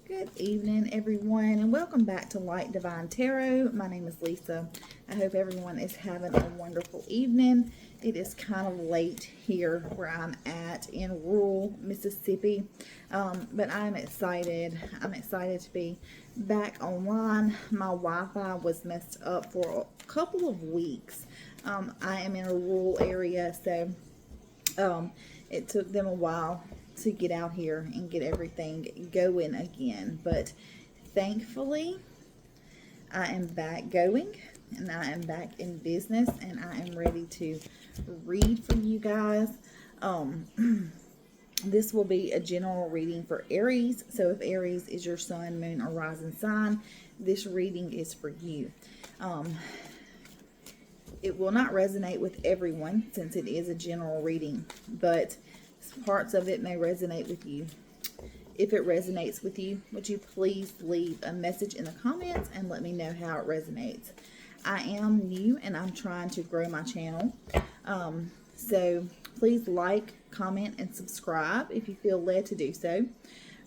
Good evening, everyone, and welcome back to Light Divine Tarot. My name is Lisa. I hope everyone is having a wonderful evening. It is kind of late here where I'm at in rural Mississippi, but I'm excited. I'm excited to be back online. My Wi-Fi was messed up for a couple of weeks. I am in a rural area, so it took them a while to get out here and get everything going again. But thankfully, I am back going and I am back in business and I am ready to read for you guys. This will be a general reading for Aries. So if Aries is your sun, moon, or rising sign, this reading is for you. It will not resonate with everyone since it is a general reading, but parts of it may resonate with you. If it resonates with you, would you please leave a message in the comments and let me know how it resonates. I am new and I'm trying to grow my channel. So please like, comment, and subscribe if you feel led to do so.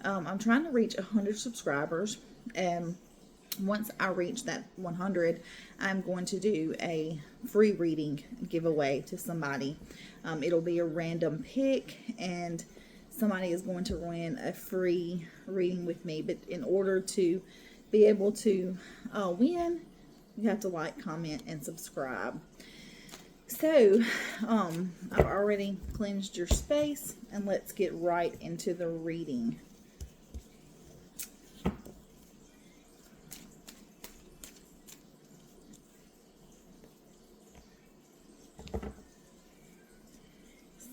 I'm trying to reach 100 subscribers, and once I reach that 100, I'm going to do a free reading giveaway to somebody. It'll be a random pick, and somebody is going to win a free reading with me. But in order to be able to win, you have to like, comment, and subscribe. So, I've already cleansed your space, and let's get right into the reading.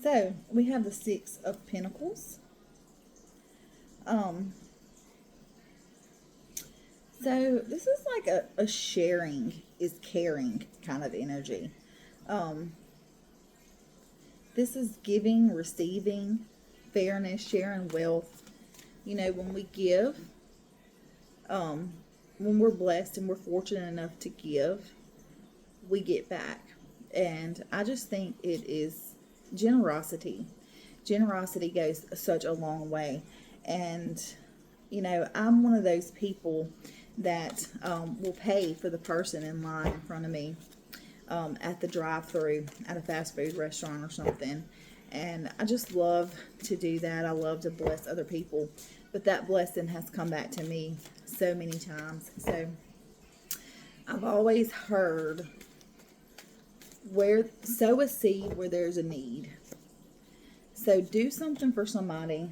So, we have the Six of Pentacles. So, this is like a sharing is caring kind of energy. This is giving, receiving, fairness, sharing wealth. You know, when we give, when we're blessed and we're fortunate enough to give, we get back. And I just think it is generosity. Generosity goes such a long way. And, you know, I'm one of those people that will pay for the person in line in front of me at the drive-thru at a fast food restaurant or something. And I just love to do that. I love to bless other people. But that blessing has come back to me so many times. So I've always heard, sow a seed where there's a need. So do something for somebody,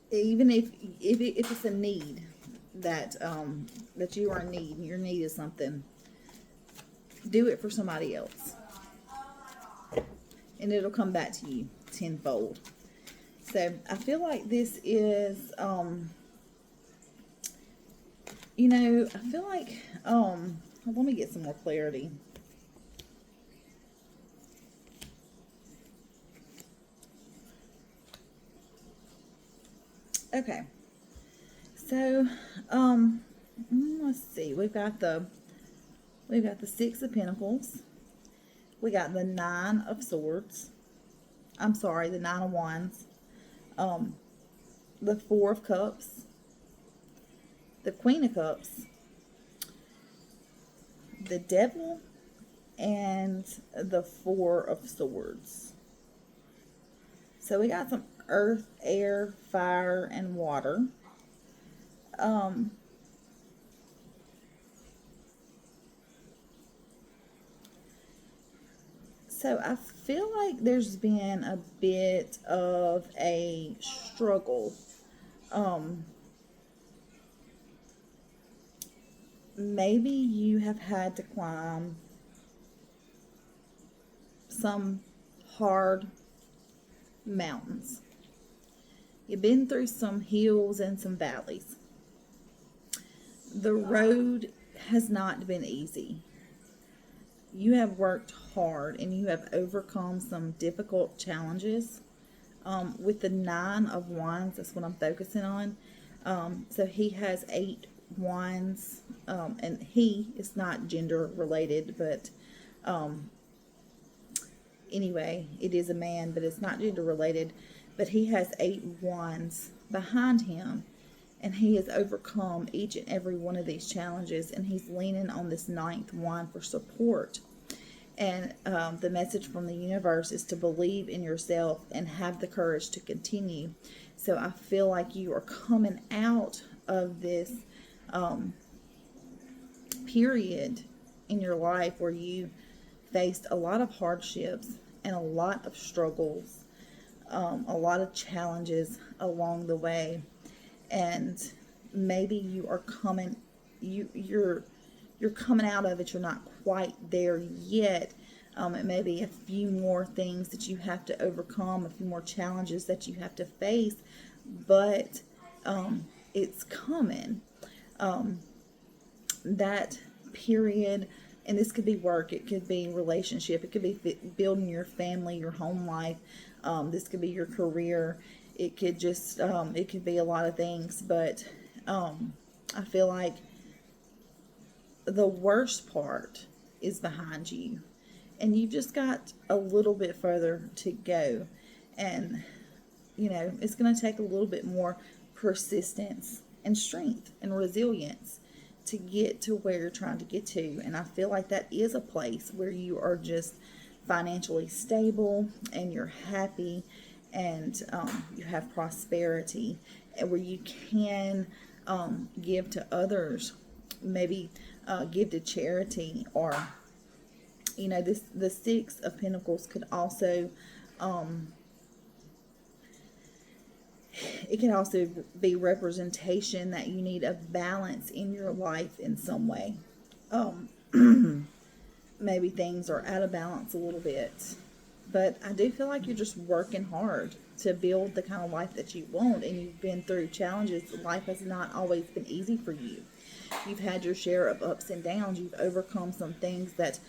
even if it's a need that that you are in need, and your need is something. Do it for somebody else, and it'll come back to you tenfold. So I feel like this is, you know, I feel like, let me get some more clarity. Okay. So, let's see. We've got the Six of Pentacles. We got the Nine of Swords. I'm sorry, the Nine of Wands. The Four of Cups. The Queen of Cups. The Devil, and the Four of Swords. So we got some earth, air, fire, and water. So I feel like there's been a bit of a struggle. Maybe you have had to climb some hard mountains. You've been through some hills and some valleys. The road has not been easy. You have worked hard and you have overcome some difficult challenges. With the Nine of Wands, that's what I'm focusing on. So he has 8 wands, and he is not gender related, but anyway, it is a man, but it's not gender related. but he has 8 wands behind him, and he has overcome each and every one of these challenges, and he's leaning on this 9th wand for support. And the message from the universe is to believe in yourself and have the courage to continue. So I feel like you are coming out of this period in your life where you faced a lot of hardships and a lot of struggles, a lot of challenges along the way, and maybe you are coming, you're coming out of it. You're not quite there yet. It may be a few more things that you have to overcome, a few more challenges that you have to face, but it's coming. That period, and this could be work, it could be relationship, it could be building your family, your home life, this could be your career, it could just it could be a lot of things, but I feel like the worst part is behind you, and you've just got a little bit further to go. And it's going to take a little bit more persistence and strength and resilience to get to where you're trying to get to. And I feel like that is a place where you are just financially stable and you're happy, and you have prosperity, and where you can give to others, maybe give to charity, or the 6 of Pentacles could also it can also be representation that you need a balance in your life in some way. Maybe things are out of balance a little bit, but I do feel like you're just working hard to build the kind of life that you want, and you've been through challenges. Life has not always been easy for you. You've had your share of ups and downs. You've overcome some things that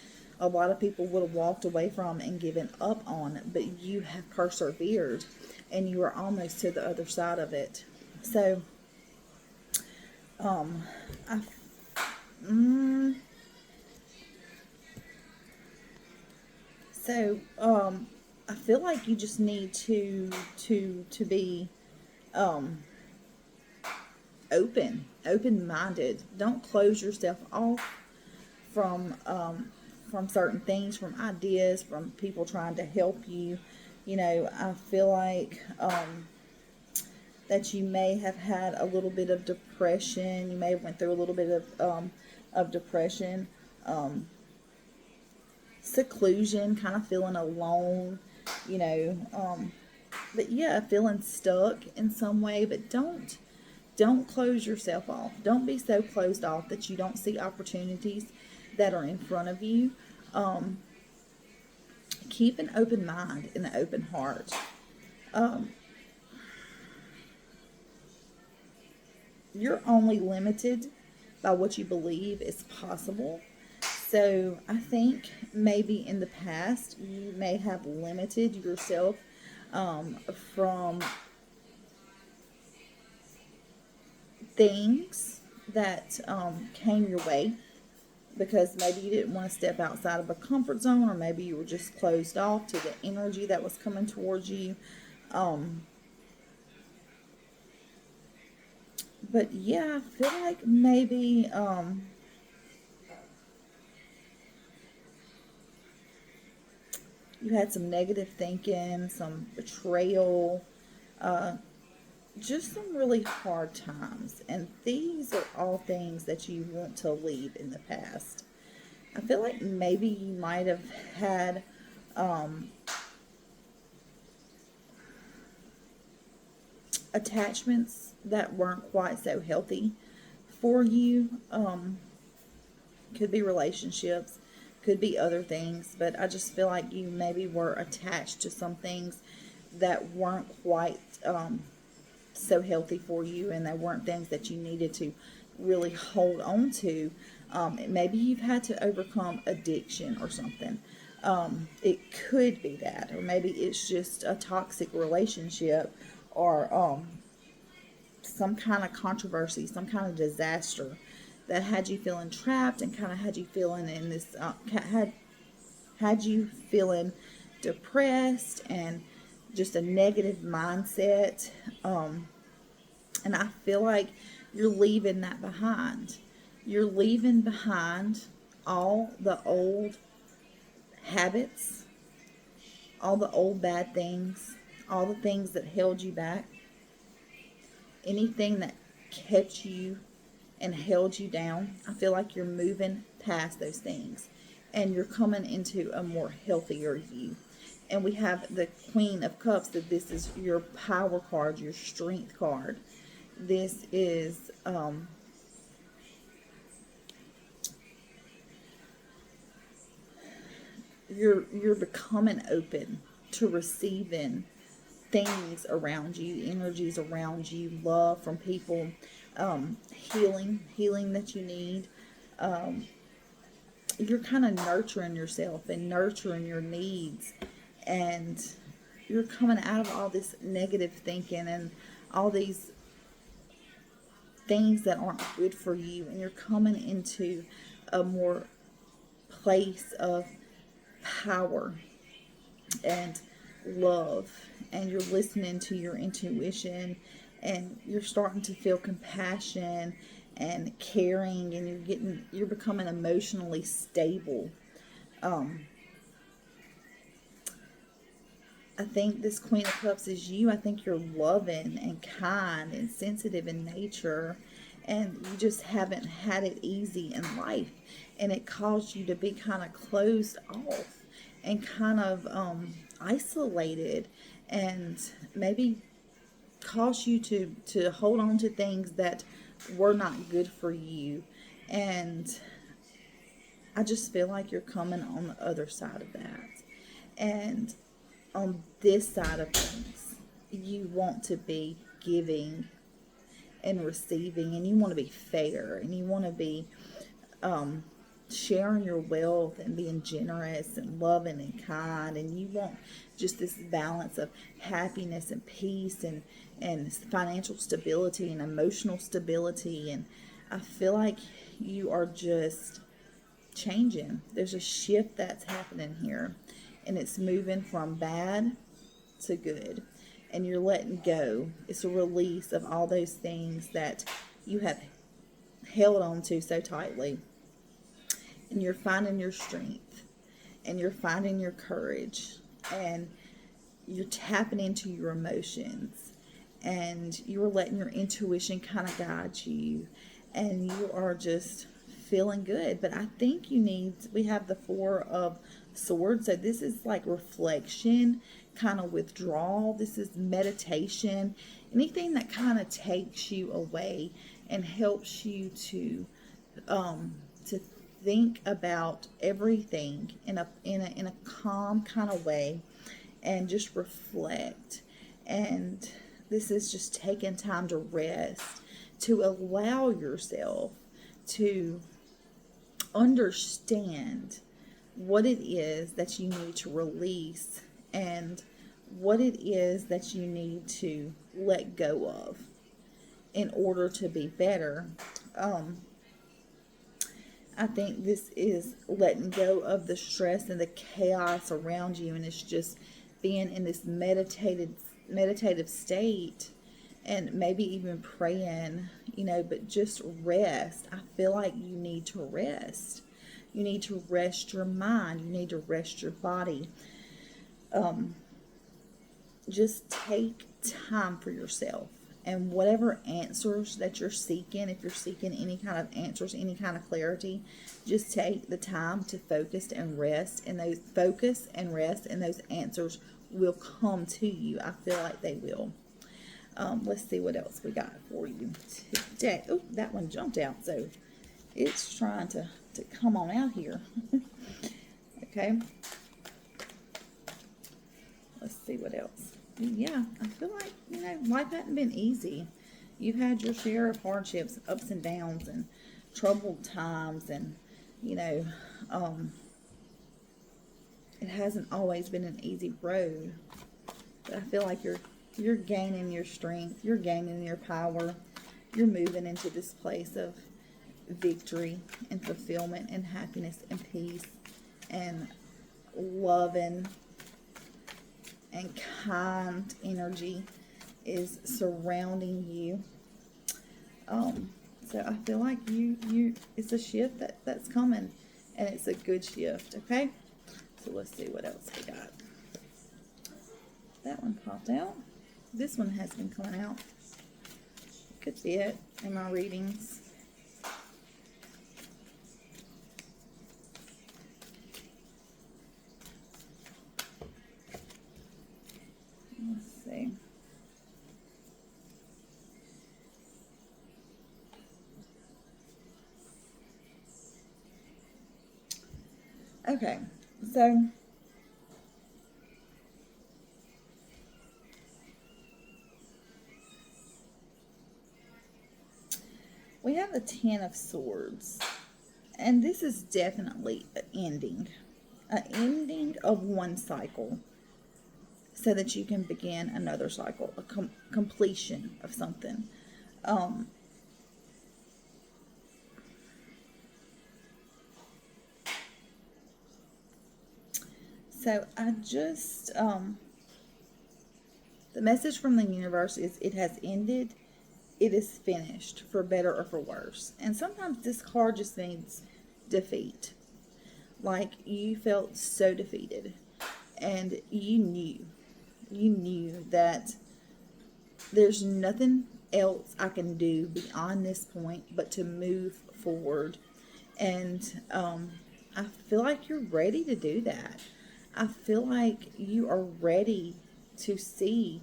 a lot of people would have walked away from and given up on, but you have persevered, and you are almost to the other side of it. So, I feel like you just need to be open-minded. Don't close yourself off from certain things, from ideas, from people trying to help you. I feel like that you may have had a little bit of depression. You may have went through a little bit of depression, seclusion, kind of feeling alone, but yeah, feeling stuck in some way. But don't close yourself off. Don't be so closed off that you don't see opportunities that are in front of you. Keep an open mind and an open heart. You're only limited by what you believe is possible. So I think maybe in the past you may have limited yourself from things that came your way, because maybe you didn't want to step outside of a comfort zone, or maybe you were just closed off to the energy that was coming towards you. But yeah, I feel like maybe you had some negative thinking, some betrayal, just some really hard times, and these are all things that you want to leave in the past. I feel like maybe you might have had attachments that weren't quite so healthy for you. Could be relationships, could be other things, but I just feel like you maybe were attached to some things that weren't quite so healthy for you, and they weren't things that you needed to really hold on to. Maybe you've had to overcome addiction or something. It could be that, or maybe it's just a toxic relationship, or some kind of controversy, some kind of disaster that had you feeling trapped, and kind of had you feeling in this, had you feeling depressed, and just a negative mindset. And I feel like you're leaving that behind. You're leaving behind all the old habits, all the old bad things, all the things that held you back, anything that kept you and held you down. I feel like you're moving past those things and you're coming into a more healthier you. And we have the Queen of Cups, that this is your power card, your strength card. This is you're becoming open to receiving things around you, energies around you, love from people, healing that you need. You're kind of nurturing yourself and nurturing your needs, and you're coming out of all this negative thinking and all these things that aren't good for you, and you're coming into a more place of power and love, and you're listening to your intuition, and you're starting to feel compassion and caring, and you're becoming emotionally stable. I think this Queen of Cups is you. I think you're loving and kind and sensitive in nature, and you just haven't had it easy in life, and it caused you to be kind of closed off and kind of isolated, and maybe caused you to hold on to things that were not good for you. And I just feel like you're coming on the other side of that. And on this side of things, you want to be giving and receiving, and you want to be fair, and you want to be sharing your wealth and being generous and loving and kind, and you want just this balance of happiness and peace and financial stability and emotional stability. And I feel like you are just changing. There's a shift that's happening here, and it's moving from bad to good, and you're letting go. It's a release of all those things that you have held on to so tightly, and you're finding your strength, and you're finding your courage, and you're tapping into your emotions, and you're letting your intuition kind of guide you, and you are just feeling good. But I think we have the Four of Swords, so this is like reflection, kind of withdrawal. This is meditation, anything that kind of takes you away and helps you to think about everything in a calm kind of way, and just reflect. And this is just taking time to rest, to allow yourself to understand what it is that you need to release, and what it is that you need to let go of in order to be better. I think this is letting go of the stress and the chaos around you, and it's just being in this meditative state, and maybe even praying, but just rest. I feel like you need to rest. You need to rest your mind. You need to rest your body. Just take time for yourself. And whatever answers that you're seeking, if you're seeking any kind of answers, any kind of clarity, just take the time to focus and rest. And those answers will come to you. I feel like they will. Let's see what else we got for you today. Oh, that one jumped out, so it's trying to come on out here. Okay. Let's see what else. Yeah, I feel like, life hasn't been easy. You've had your share of hardships, ups and downs, and troubled times, and, it hasn't always been an easy road. But I feel like you're gaining your strength, you're gaining your power, you're moving into this place of victory and fulfillment and happiness and peace and loving and kind energy is surrounding you. So I feel like it's a shift that's coming, and it's a good shift. Okay, so let's see what else we got. That one popped out. This one has been coming out a good bit in my readings. Let's see. Okay, so we have the Ten of Swords, and this is definitely an ending of one cycle, so that you can begin another cycle, a completion of something. So I just, the message from the universe is it has ended, it is finished, for better or for worse. And sometimes this card just means defeat. Like you felt so defeated, and you knew that there's nothing else I can do beyond this point but to move forward. And I feel like you're ready to do that. I feel like you are ready to see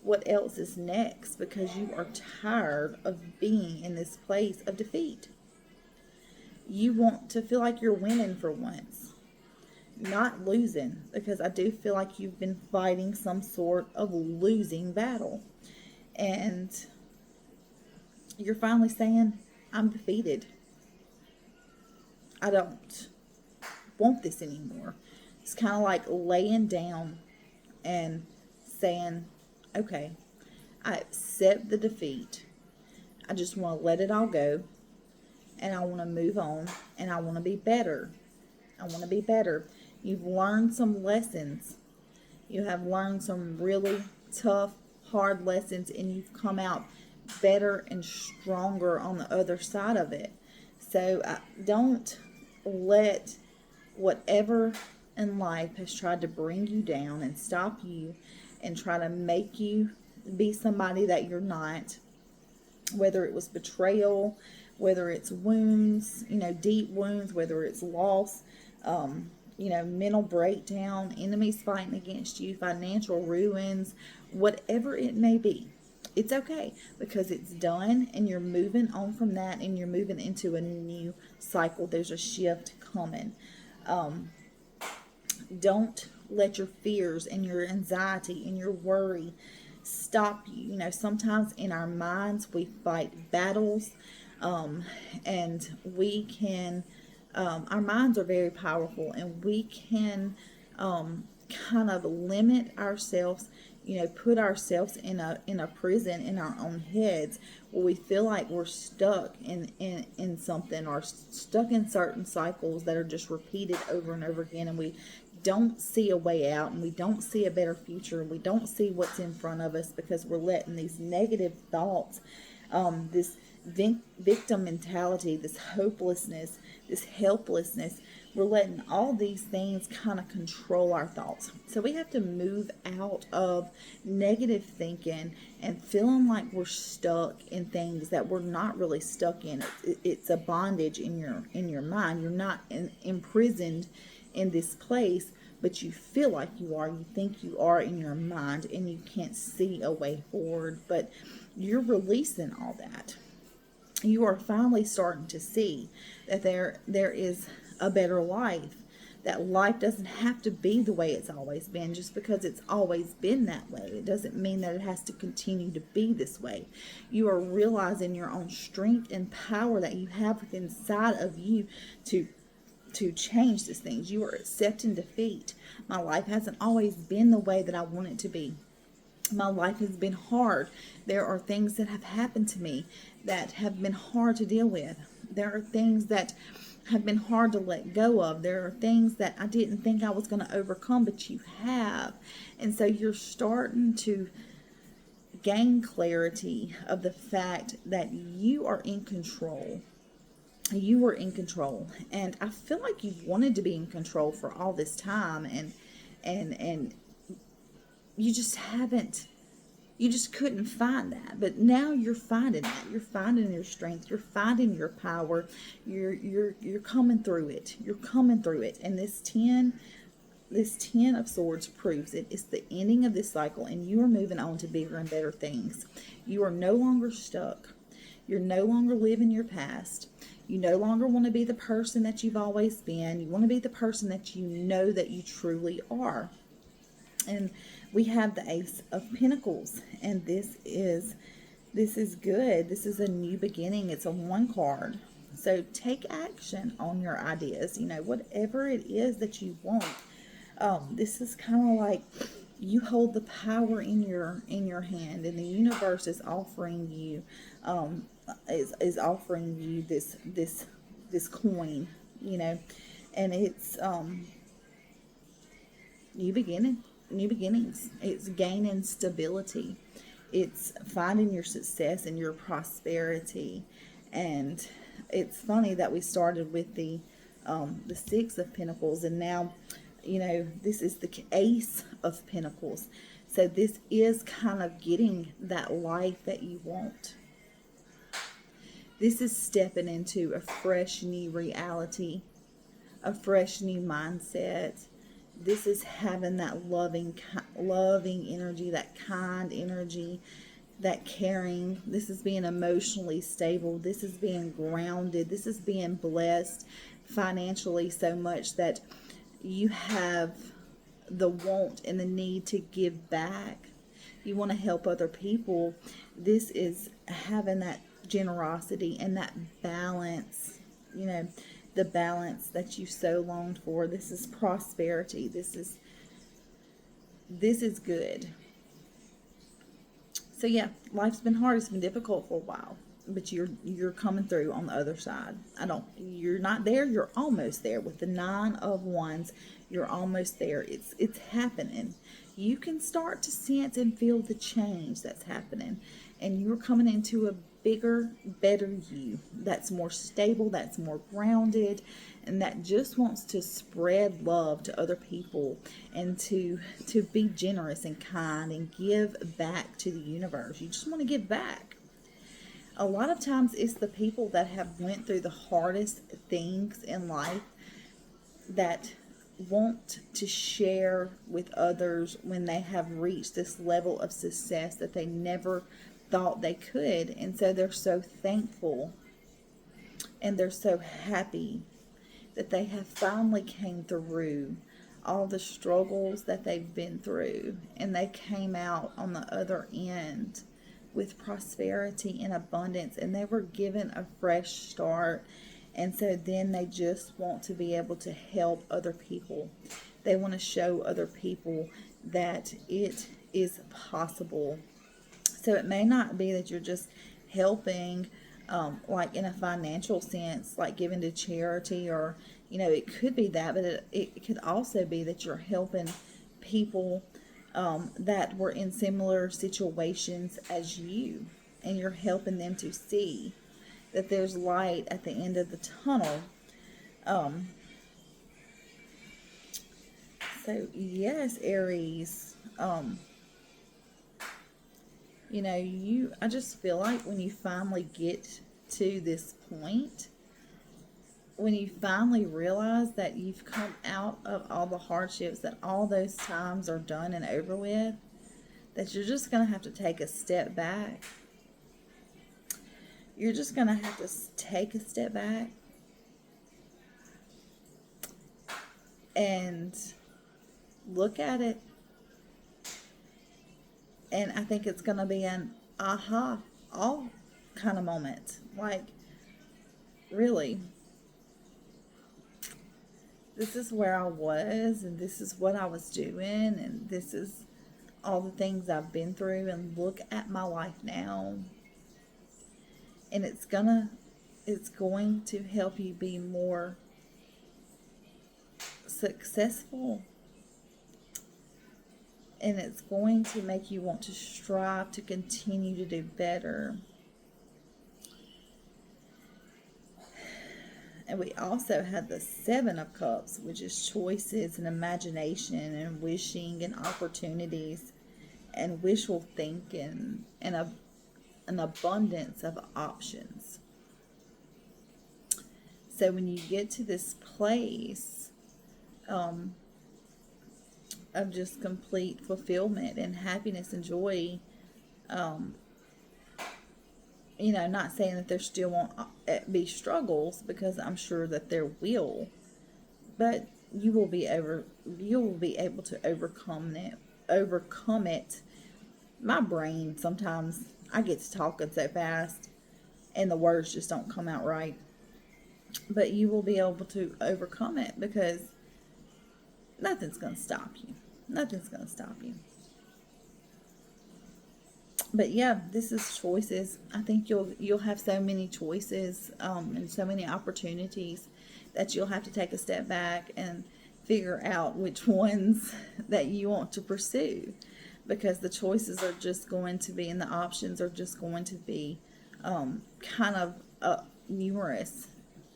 what else is next, because you are tired of being in this place of defeat. You want to feel like you're winning for once, not losing, because I do feel like you've been fighting some sort of losing battle. And you're finally saying, I'm defeated. I don't want this anymore. It's kind of like laying down and saying, okay, I accept the defeat. I just want to let it all go, and I want to move on, and I want to be better. I want to be better. You've learned some lessons. You have learned some really tough, hard lessons, and you've come out better and stronger on the other side of it. So don't let whatever in life has tried to bring you down and stop you and try to make you be somebody that you're not, whether it was betrayal, whether it's wounds, deep wounds, whether it's loss, mental breakdown, enemies fighting against you, financial ruins, whatever it may be. It's okay, because it's done, and you're moving on from that, and you're moving into a new cycle. There's a shift coming. Don't let your fears and your anxiety and your worry stop you. Sometimes in our minds we fight battles, and we can, our minds are very powerful, and we can kind of limit ourselves, put ourselves in a prison in our own heads, where we feel like we're stuck in something, or stuck in certain cycles that are just repeated over and over again, and we don't see a way out, and we don't see a better future, and we don't see what's in front of us, because we're letting these negative thoughts, this victim mentality, this hopelessness, this helplessness, we're letting all these things kind of control our thoughts. So we have to move out of negative thinking and feeling like we're stuck in things that we're not really stuck in. It's a bondage in your mind. You're not imprisoned in this place, but you feel like you are. You think you are in your mind, and you can't see a way forward. But you're releasing all that. You are finally starting to see that there is a better life. That life doesn't have to be the way it's always been. Just because it's always been that way, it doesn't mean that it has to continue to be this way. You are realizing your own strength and power that you have within inside of you to change these things. You are accepting defeat. My life hasn't always been the way that I want it to be. My life has been hard. There are things that have happened to me that have been hard to deal with. There are things that have been hard to let go of. There are things that I didn't think I was going to overcome, but you have. And so you're starting to gain clarity of the fact that you are in control. You are in control. And I feel like you've wanted to be in control for all this time, and you just haven't. You just couldn't find that, but now you're finding that. You're finding your strength. You're finding your power. You're coming through it. You're coming through it. And this 10 of Swords proves it. It's the ending of this cycle, and you are moving on to bigger and better things. You are no longer stuck. You're no longer living your past. You no longer want to be the person that you've always been. You want to be the person that you know that you truly are. And we have the Ace of Pentacles, and this is good. This is a new beginning. It's a 1 card. So take action on your ideas. Whatever it is that you want. This is kind of like you hold the power in your hand, and the universe is offering you is offering you this coin, and it's new beginnings. It's gaining stability. It's finding your success and your prosperity. And it's funny that we started with the 6 of Pentacles, and now this is the Ace of Pentacles. So this is kind of getting that life that you want. This is stepping into a fresh new reality, a fresh new mindset. This is having that loving energy, that kind energy, that caring. This is being emotionally stable. This is being grounded. This is being blessed financially so much that you have the want and the need to give back. You want to help other people. This is having that generosity and that balance, the balance that you so longed for. This is prosperity. This is good. So yeah, life's been hard. It's been difficult for a while, but you're coming through on the other side. You're not there. You're almost there. With the 9 of Wands, you're almost there. It's happening. You can start to sense and feel the change that's happening, and you're coming into a bigger, better you that's more stable, that's more grounded, and that just wants to spread love to other people, and to be generous and kind and give back to the universe. You just want to give back. A lot of times it's the people that have went through the hardest things in life that want to share with others when they have reached this level of success that they never thought they could. And so they're so thankful and they're so happy that they have finally came through all the struggles that they've been through, and they came out on the other end with prosperity and abundance, and they were given a fresh start. And so then they just want to be able to help other people. They want to show other people that it is possible. So it may not be that you're just helping like in a financial sense, like giving to charity, or it could be that, but it could also be that you're helping people that were in similar situations as you, and you're helping them to see that there's light at the end of the tunnel. So yes, Aries, I just feel like when you finally get to this point, when you finally realize that you've come out of all the hardships, that all those times are done and over with, that you're just going to have to take a step back. You're just going to have to take a step back and look at it. And I think it's going to be an aha, all kind of moment. Like, really, this is where I was, and this is what I was doing, and this is all the things I've been through, and look at my life now. And it's gonna It's going to help you be more successful, and it's going to make you want to strive to continue to do better. And we also have the Seven of Cups, which is choices and imagination and wishing and opportunities and wishful thinking and an abundance of options. So when you get to this place of just complete fulfillment and happiness and joy, not saying that there still won't be struggles, because I'm sure that there will, but you will be able to overcome it. My brain, sometimes I get to talking so fast and the words just don't come out right, but you will be able to overcome it, because nothing's going to stop you. But yeah, this is choices. I think you'll have so many choices and so many opportunities that you'll have to take a step back and figure out which ones that you want to pursue, because the choices are just going to be, and the options are just going to be kind of numerous.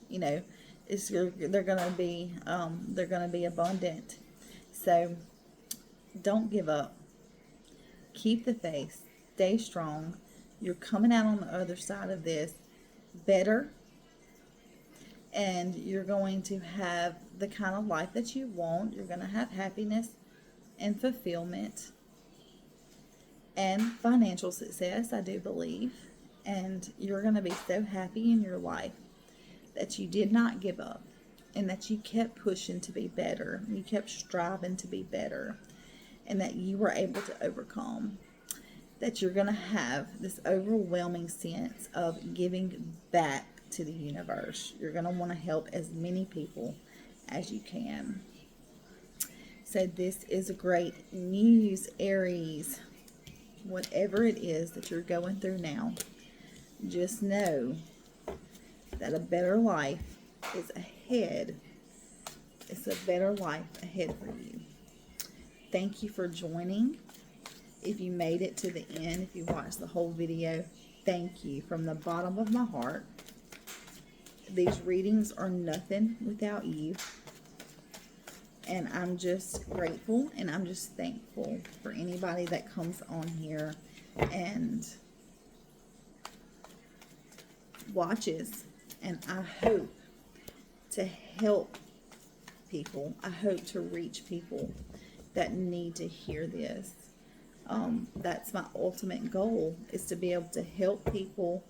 They're going to be abundant. So don't give up. Keep the faith. Stay strong. You're coming out on the other side of this better, and you're going to have the kind of life that you want. You're going to have happiness and fulfillment and financial success, I do believe. And you're going to be so happy in your life that you did not give up, and that you kept pushing to be better. You kept striving to be better, and that you were able to overcome. That you're going to have this overwhelming sense of giving back to the universe. You're going to want to help as many people as you can. So this is great news, Aries. Whatever it is that you're going through now, just know that a better life is ahead. It's a better life ahead for you. Thank you for joining. If you made it to the end, if you watched the whole video, thank you from the bottom of my heart. These readings are nothing without you. And I'm just grateful, and I'm just thankful for anybody that comes on here and watches. And I hope to help people. I hope to reach people that need to hear this. That's my ultimate goal, is to be able to help people.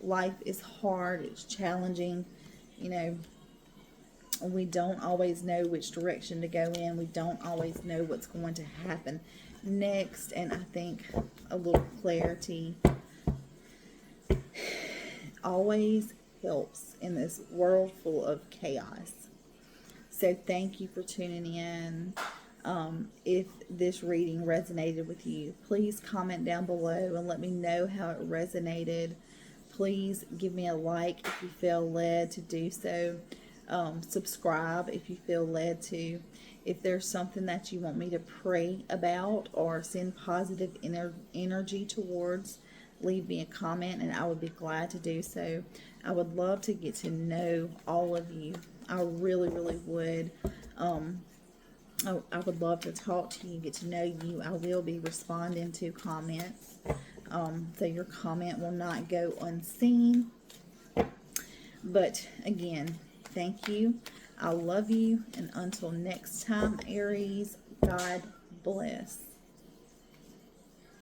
Life is hard. It's challenging. We don't always know which direction to go in. We don't always know what's going to happen next. And I think a little clarity always helps in this world full of chaos. So thank you for tuning in. If this reading resonated with you, please comment down below and let me know how it resonated. Please give me a like if you feel led to do so. Subscribe if you feel led to. If there's something that you want me to pray about or send positive energy towards, leave me a comment and I would be glad to do so. I would love to get to know all of you. I really, really would. I would love to talk to you, get to know you. I will be responding to comments. So your comment will not go unseen. But again, thank you. I love you. And until next time, Aries, God bless.